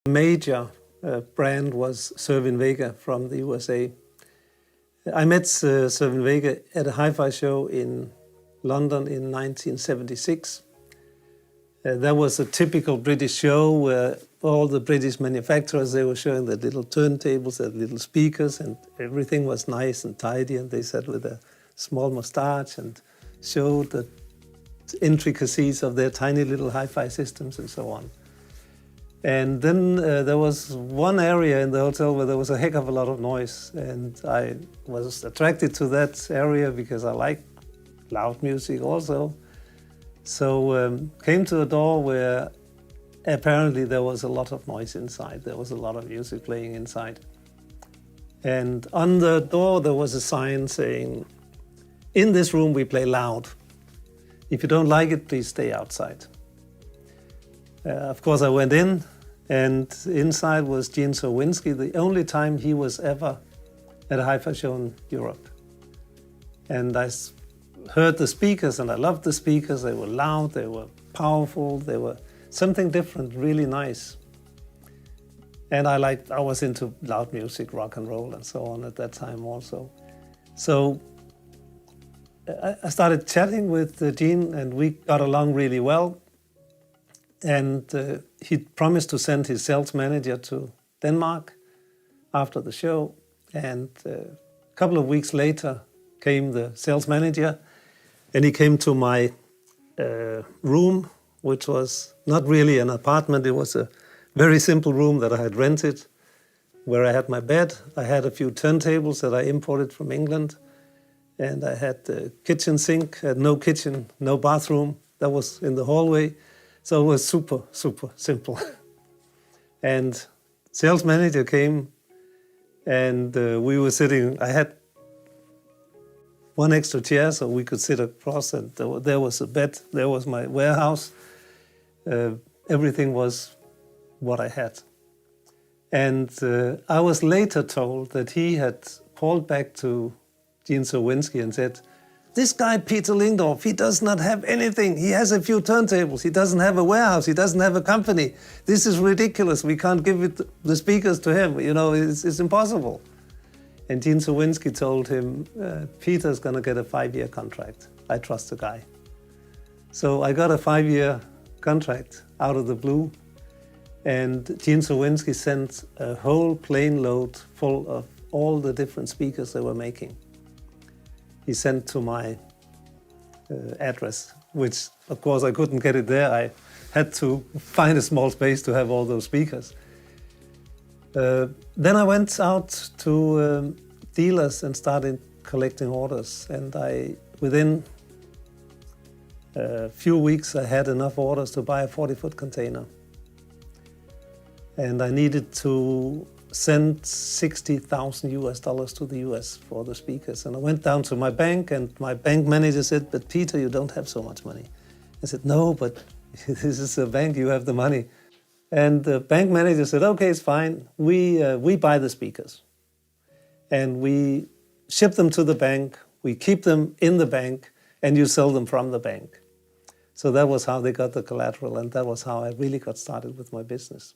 Major brand was Cerwin-Vega from the USA. I met Cerwin-Vega at a hi-fi show in London in 1976. That was a typical British show where all the British manufacturers, they were showing their little turntables, their little speakers, and everything was nice and tidy, and they sat with a small moustache and showed the intricacies of their tiny little hi-fi systems and so on. And then there was one area in the hotel where there was a heck of a lot of noise, and I was attracted to that area because I like loud music also. So came to a door where apparently there was a lot of noise inside. There was a lot of music playing inside. And on the door there was a sign saying, "In this room we play loud. If you don't like it, please stay outside." Of course I went in, and inside was Gene Cerwinski, the only time he was ever at a hi-fi show in Europe. And I heard the speakers, and I loved the speakers. They were loud, they were powerful, they were something different, really nice. And I was into loud music, rock and roll and so on at that time also. So I started chatting with Gene, and we got along really well. And he promised to send his sales manager to Denmark after the show. And a couple of weeks later came the sales manager, and he came to my room, which was not really an apartment. It was a very simple room that I had rented, where I had my bed. I had a few turntables that I imported from England, and I had the kitchen sink. I had no kitchen, no bathroom. That was in the hallway. So it was super, super simple. And sales manager came, and we were sitting. I had one extra chair so we could sit across, and there was a bed. There was my warehouse. Everything was what I had. And I was later told that he had called back to Gene Cerwinski and said, "This guy, Peter Lyngdorf, he does not have anything. He has a few turntables. He doesn't have a warehouse. He doesn't have a company. This is ridiculous. We can't give the speakers to him. You know, it's impossible." And Gene Cerwinski told him, "Peter's going to get a 5-year contract. I trust the guy." So I got a 5-year contract out of the blue. And Gene Cerwinski sent a whole plane load full of all the different speakers they were making. He sent to my address, which of course I couldn't get it there. I had to find a small space to have all those speakers. Then I went out to dealers and started collecting orders. And within a few weeks, I had enough orders to buy a 40-foot container. And I needed to send $60,000 US to the US for the speakers. And I went down to my bank, and my bank manager said, "But Peter, you don't have so much money." I said, "No, but this is a bank, you have the money." And the bank manager said, "Okay, it's fine. We buy the speakers. And we ship them to the bank, we keep them in the bank, and you sell them from the bank." So that was how they got the collateral, and that was how I really got started with my business.